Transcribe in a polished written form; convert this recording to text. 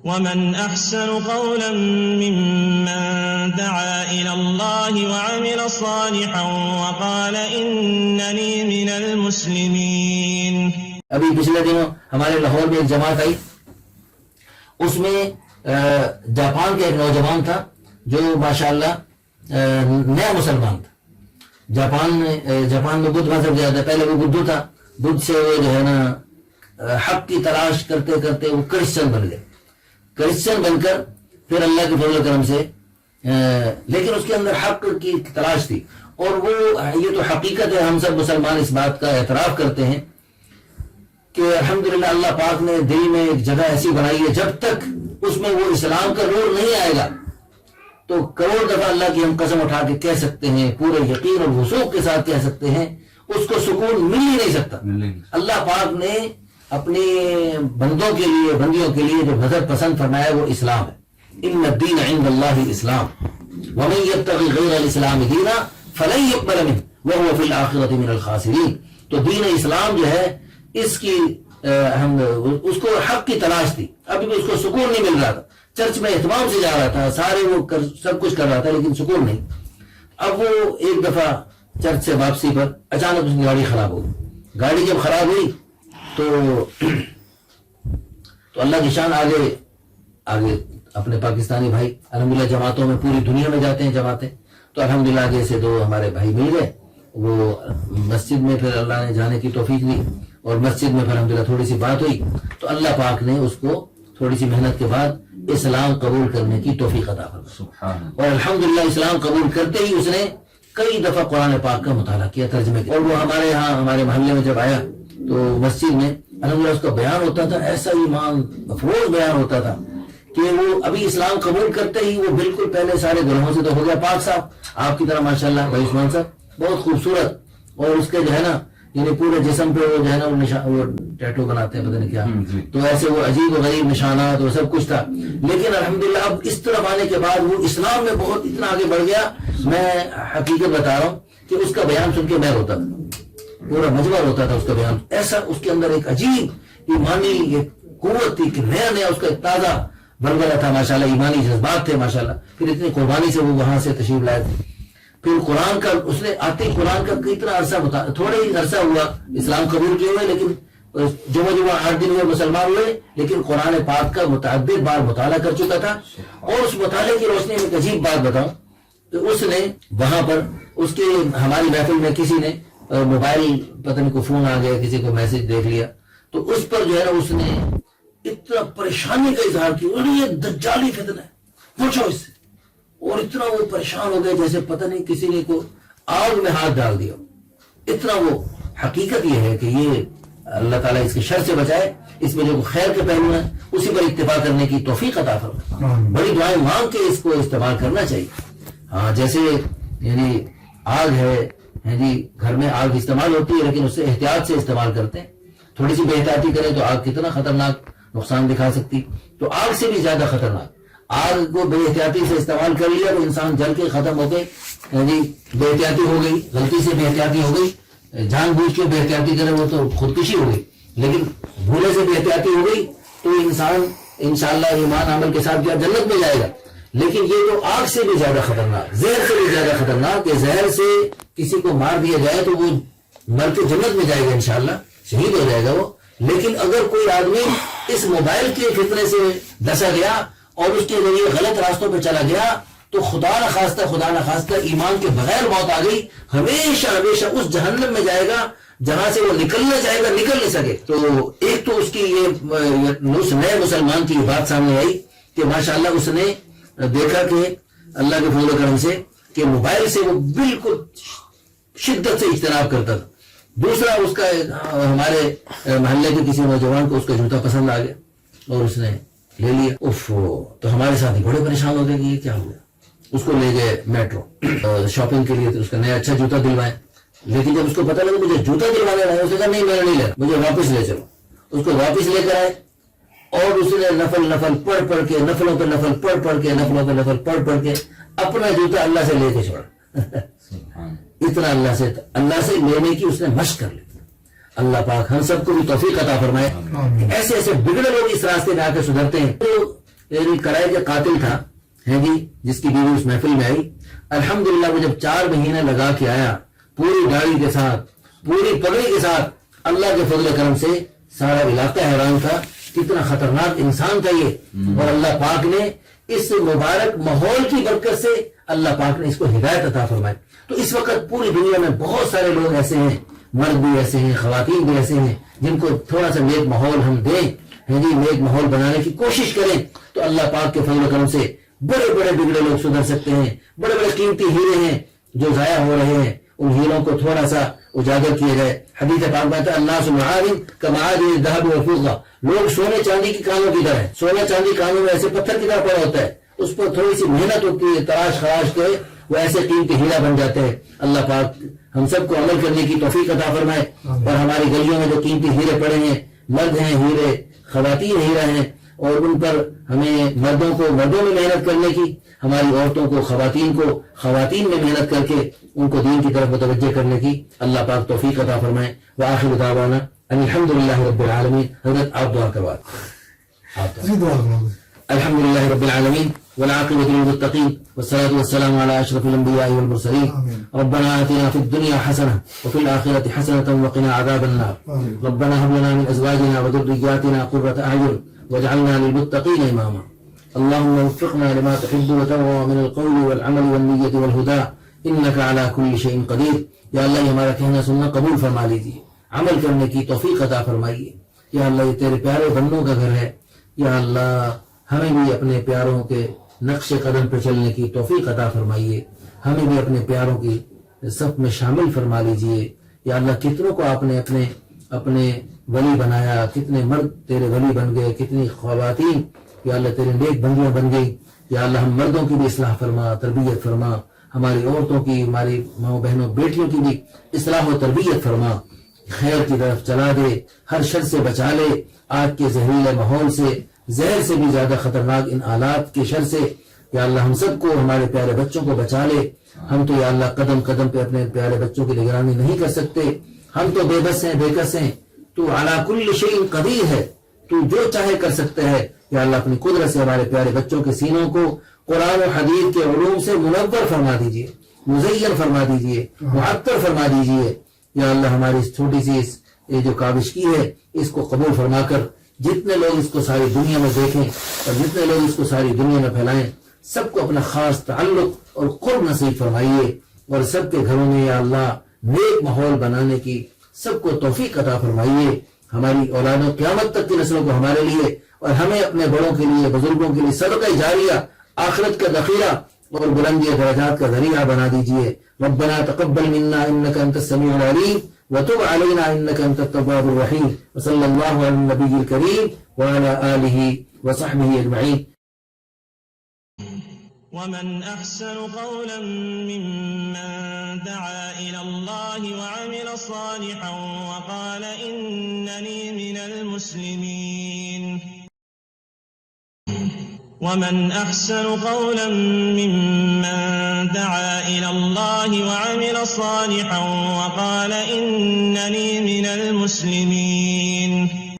ومن أحسن قولا ممن دعا إلى الله وعمل صالحا وقال إنني من المسلمين. ابھی پچھلے دنوں ہمارے لاہور میں ایک جماعت آئی، اس میں جاپان کا ایک نوجوان تھا جو ماشاءاللہ نیا مسلمان تھا. جاپان میں بدھ مذہب زیادہ ہے، پہلے وہ بدھو تھا، بدھ سے وہ جو ہے نا حق کی تلاش کرتے کرتے وہ کرسچن بن گئے. کرسچن بن کر پھر اللہ کے فضل و کرم سے لیکن اس کے اندر حق کی تلاش تھی. اور وہ یہ تو حقیقت ہے، ہم سب مسلمان اس بات کا اعتراف کرتے ہیں کہ الحمدللہ اللہ پاک نے دل میں ایک جگہ ایسی بنائی ہے، جب تک اس میں وہ اسلام کا نور نہیں آئے گا تو کروڑ دفعہ اللہ کی ہم قسم اٹھا کے کہہ سکتے ہیں، پورے یقین اور وثوق کے ساتھ کہہ سکتے ہیں، اس کو سکون مل ہی نہیں سکتا. اللہ پاک نے اپنے بندوں کے لیے، بندیوں کے لیے جو مذہب پسند فرمایا وہ اسلام ہے. ان الدین عند اللہ الاسلام ومن یبتغی غیر الاسلام دینا فلن یقبل منہ وہو فی الآخرۃ من الخاسرین. تو دین اسلام جو ہے اس کی اس کو حق کی تلاش تھی، ابھی بھی اس کو سکون نہیں مل رہا تھا. چرچ میں اہتمام سے جا رہا تھا، سارے وہ سب کچھ کر رہا تھا لیکن سکون نہیں. اب وہ ایک دفعہ چرچ سے واپسی پر اچانک اس کی گاڑی خراب ہو گئی. گاڑی جب خراب ہوئی تو اللہ کی شان آگے اپنے پاکستانی بھائی الحمدللہ جماعتوں میں پوری دنیا میں جاتے ہیں جماعتیں، تو الحمدللہ آگے سے دو ہمارے بھائی مل گئے. وہ مسجد میں پھر اللہ نے جانے کی توفیق دی اور مسجد میں پھر الحمدللہ تھوڑی سی بات ہوئی تو اللہ پاک نے اس کو تھوڑی سی محنت کے بعد اسلام قبول کرنے کی توفیق عطا فرمائی. اور الحمدللہ اسلام قبول کرتے ہی اس نے کئی دفعہ قرآن پاک کا مطالعہ کیا، ترجمے کیا. اور وہ ہمارے یہاں ہمارے محلے میں جب آیا تو مسجد میں الحمدللہ اس کا بیان ہوتا تھا، ایسا ایمان افروز بیان ہوتا تھا کہ وہ ابھی اسلام قبول کرتے ہی وہ بالکل پہلے سارے گناہوں سے تو ہو گیا پاک صاحب، آپ کی طرح ماشاءاللہ بھائی عثمان صاحب بہت خوبصورت. اور اس کے جو ہے نا یعنی پورے جسم پہ وہ جو ہے نا وہ ٹیٹو بناتے ہیں پتہ نہیں کیا، تو ایسے وہ عجیب و غریب نشانات اور سب کچھ تھا. لیکن الحمدللہ اب اس طرف آنے کے بعد وہ اسلام میں بہت اتنا آگے بڑھ گیا. میں حقیقت بتا رہا ہوں کہ اس کا بیان سن کے میں روتا تھا، پورا مجمع روتا تھا اس کا بیان. ایسا اس کے اندر ایک عجیب ایمانی ایک قوت تھی کہ نیا نیا اس کا ایک تازہ بلبلہ تھا ماشاءاللہ، ایمانی جذبات تھے ماشاءاللہ. پھر اتنی قربانی سے وہ وہاں سے تشریف لائے تھے. پھر قرآن کا اس نے آتے قرآن کا کتنا عرصہ تھوڑا ہی عرصہ ہوا اسلام قبول کیے ہوئے، لیکن جمعہ 8 دن ہوئے مسلمان ہوئے، لیکن قرآن پاک کا متعدد بار مطالعہ کر چکا تھا. اور اس مطالعے کی روشنی میں ایک عجیب بات بتاؤں کہ اس نے وہاں پر اس کے ہماری محفل میں کسی نے موبائل پتہ نہیں کو فون آ گیا، کسی کو میسج دیکھ لیا تو اس پر جو ہے نا اس نے اتنا پریشانی کا اظہار کیا، یہ دجالی فتنہ ہے پوچھو اس سے. اور اتنا وہ پریشان ہو گئے جیسے پتہ نہیں کسی نے کو آگ میں ہاتھ ڈال دیا. اتنا وہ حقیقت یہ ہے کہ یہ اللہ تعالیٰ اس کے شر سے بچائے، اس میں جو خیر کے پہلو ہیں اسی پر اتفاق کرنے کی توفیق عطا فرمائے. بڑی دعائیں مانگ کے اس کو استعمال کرنا چاہیے. ہاں جیسے یعنی آگ ہے جی، گھر میں آگ استعمال ہوتی ہے لیکن اس سے احتیاط سے استعمال کرتے ہیں. تھوڑی سی بے احتیاطی کریں تو آگ کتنا خطرناک نقصان دکھا سکتی. تو آگ سے بھی زیادہ خطرناک آگ کو بے احتیاطی سے استعمال کر لیا تو انسان جل کے ختم ہو گئے. یعنی بے احتیاطی ہو گئی، غلطی سے بے احتیاطی ہو گئی، جان بوجھ کے بے احتیاطی کرے وہ تو خودکشی ہو گئی. لیکن بھولے سے بے احتیاطی ہو گئی تو انسان انشاءاللہ ایمان عمل کے ساتھ کیا جنت میں جائے گا. لیکن یہ تو آگ سے بھی زیادہ خطرناک، زہر سے بھی زیادہ خطرناک کہ زہر سے کسی کو مار دیا جائے تو وہ مر کے جنت میں جائے گا انشاءاللہ، شہید ہو جائے گا وہ. لیکن اگر کوئی آدمی اس موبائل کے فتنے سے دسا گیا اور اس کے ذریعے غلط راستوں پہ چلا گیا تو خدا نخواستہ ایمان کے بغیر موت آ گئی، ہمیشہ ہمیشہ اس جہنم میں جائے گا جہاں سے وہ نکلنا چاہے گا نکل نہیں سکے. تو ایک تو اس کی یہ نئے مسلمان کی بات سامنے آئی کہ ماشاءاللہ اس نے دیکھا کہ اللہ کے فضل و کرم سے کہ موبائل سے وہ بالکل شدت سے اجتناب کرتا تھا. دوسرا اس کا ہمارے محلے کے کسی نوجوان کو اس کا جوتا پسند آ گیا اور اس نے لے لیا. تو ہمارے ساتھی بڑے پریشان ہو گئے کہ یہ کیا ہو گیا. اس کو لے گئے میٹرو شاپنگ کے لیے، تو اس کا نیا اچھا جوتا دلوائے. لیکن جب اس کو پتا لگا مجھے جوتا دلوانے رہا ہے، اس نے کہا نہیں میں نہیں لینا، مجھے واپس لے چلو. اس کو واپس لے کر آئے اور اس نے نفل پڑھ کے نفلوں پہ نفل پڑھ کے اپنا جوتا اللہ سے لے کے چھوڑا. اتنا اللہ سے لینے کی اس نے مشق کر لی. اللہ پاک ہم سب کو بھی توفیق عطا فرمائے. ایسے ایسے بگڑے لوگ اس راستے میں آ کے سدھرتے ہیں. تو یعنی کرائے کا قاتل تھا ہے جی، جس کی بیوی اس محفل میں آئی، الحمدللہ وہ جب 4 مہینے لگا کے آیا پوری داڑھی کے ساتھ، پوری پگڑی کے ساتھ، اللہ کے فضل و کرم سے سارا علاقہ حیران تھا، کتنا خطرناک انسان تھا یہ، اور اللہ پاک نے اس مبارک ماحول کی برکت سے اللہ پاک نے اس کو ہدایت عطا فرمائی۔ تو اس وقت پوری دنیا میں بہت سارے لوگ ایسے ہیں، مرد بھی ایسے ہیں، خواتین بھی ایسے ہیں، جن کو تھوڑا سا نیک ماحول ہم دیں، جی نیک ماحول بنانے کی کوشش کریں تو اللہ پاک کے فضل و کرم سے بڑے بڑے بگڑے لوگ سدھر سکتے ہیں۔ بڑے بڑے قیمتی ہیرے ہیں جو ضائع ہو رہے ہیں، ان ہیروں کو تھوڑا سا اجاگر کیے جائے۔ حدیث پاک میں ہے الناس معادن کمعادن الذهب والفضة، لوگ سونے چاندی کی کانوں کی طرح ہے، سونا چاندی کانوں میں ایسے پتھر کی طرح پڑا ہوتا ہے، اس پر تھوڑی سی محنت ہوتی ہے، تراش خراش کے وہ ایسے قیمتی ہیرا بن جاتے ہیں۔ اللہ پاک ہم سب کو عمل کرنے کی توفیق عطا فرمائے، اور ہماری گلیوں میں جو قیمتی ہیرے پڑے ہیں، مرد ہیں ہیرے، خواتین ہیرا ہیں، اور ان پر ہمیں مردوں کو مردوں میں محنت کرنے کی، ہماری عورتوں کو خواتین میں محنت کر کے ان کو دین کی طرف متوجہ کرنے کی اللہ پاک توفیق عطا فرمائے۔ وآخر دعوانا ان الحمدللہ رب العالمین۔ حضرت آپ دعا کروا الحمدللہ رب العالمین والعاقبۃ للمتقین والصلاة والسلام علی اشرف الانبیاء والمرسلین۔ ربنا آتنا فی الدنیا حسنہ وفی الآخرۃ حسنۃ وقنا عذاب النار۔ ربنا هب لنا من ازواجنا وذرياتنا قرة اعین واجعلنا للمتقین اماما۔ اللهم وفقنا لما تحب وترضى من القول والعمل والنية والهدى انك على كل شيء قدیر۔ یا اللہ یہ ہمارا کہنا سننا قبول فرما لیجیے، عمل کرنے کی توفیق عطا فرمائیے۔ یا اللہ یہ تیرے پیارے بندوں کا گھر ہے، یا اللہ ہمیں بھی اپنے پیاروں کے نقش قدم پہ چلنے کی توفیق عطا فرمائیے، ہمیں بھی اپنے پیاروں کی صف میں شامل فرما لیجیے۔ یا اللہ کتنوں کو آپ نے اپنے ولی بنایا، کتنے مرد تیرے ولی بن گئے، کتنی خواتین یا اللہ تیرے نیک بندیاں بن گئی۔ یا اللہ ہم مردوں کی بھی اصلاح فرما، تربیت فرما، ہماری عورتوں کی، ہماری ماؤں بہنوں بیٹیوں کی بھی اصلاح و تربیت فرما، خیر کی طرف چلا دے، ہر شر سے بچا لے، آج کے زہریلے ماحول سے، زہر سے بھی زیادہ خطرناک ان آلات کے شر سے۔ یا اللہ ہم سب کو، ہمارے پیارے بچوں کو بچا لے۔ ہم تو یا اللہ قدم قدم پہ اپنے پیارے بچوں کی نگرانی نہیں کر سکتے، ہم تو بے بس ہیں، بے کس ہیں، تو علی کل شیء قدیر ہے، تو جو چاہے کر سکتا ہے۔ یا اللہ اپنی قدرت سے ہمارے پیارے بچوں کے سینوں کو قرآن و حدیث کے علوم سے منور فرما دیجئے، مزین فرما دیجئے، معطر فرما دیجئے۔ یا اللہ ہماری اس چھوٹی سی یہ جو کاوش کی ہے اس کو قبول فرما کر جتنے لوگ اس کو ساری دنیا میں دیکھیں اور جتنے لوگ اس کو ساری دنیا میں پھیلائیں، سب کو اپنا خاص تعلق اور قرب نصیب فرمائیے، اور سب کے گھروں میں یا اللہ نیک ماحول بنانے کی سب کو توفیق عطا فرمائیے۔ ہماری اولادوں قیامت تک کی نسلوں کو ہمارے لیے اور ہمیں اپنے بڑوں کے لیے، بزرگوں کے لیے صدقہ جاریہ، آخرت کا ذخیرہ اور بلندی درجات کا ذریعہ بنا دیجئے۔ ربنا تقبل منا انك انت السميع العليم وتب علينا انك انت التواب الرحيم، وصلى الله على النبي الكريم وعلى آله وصحبه اجمعين۔ ومن أحسن قولا ممن دعا إلى الله وعمل صالحا وقال إنني من المسلمين ومن أحسن قولا ممن دعا إلى الله وعمل صالحا وقال إنني من المسلمين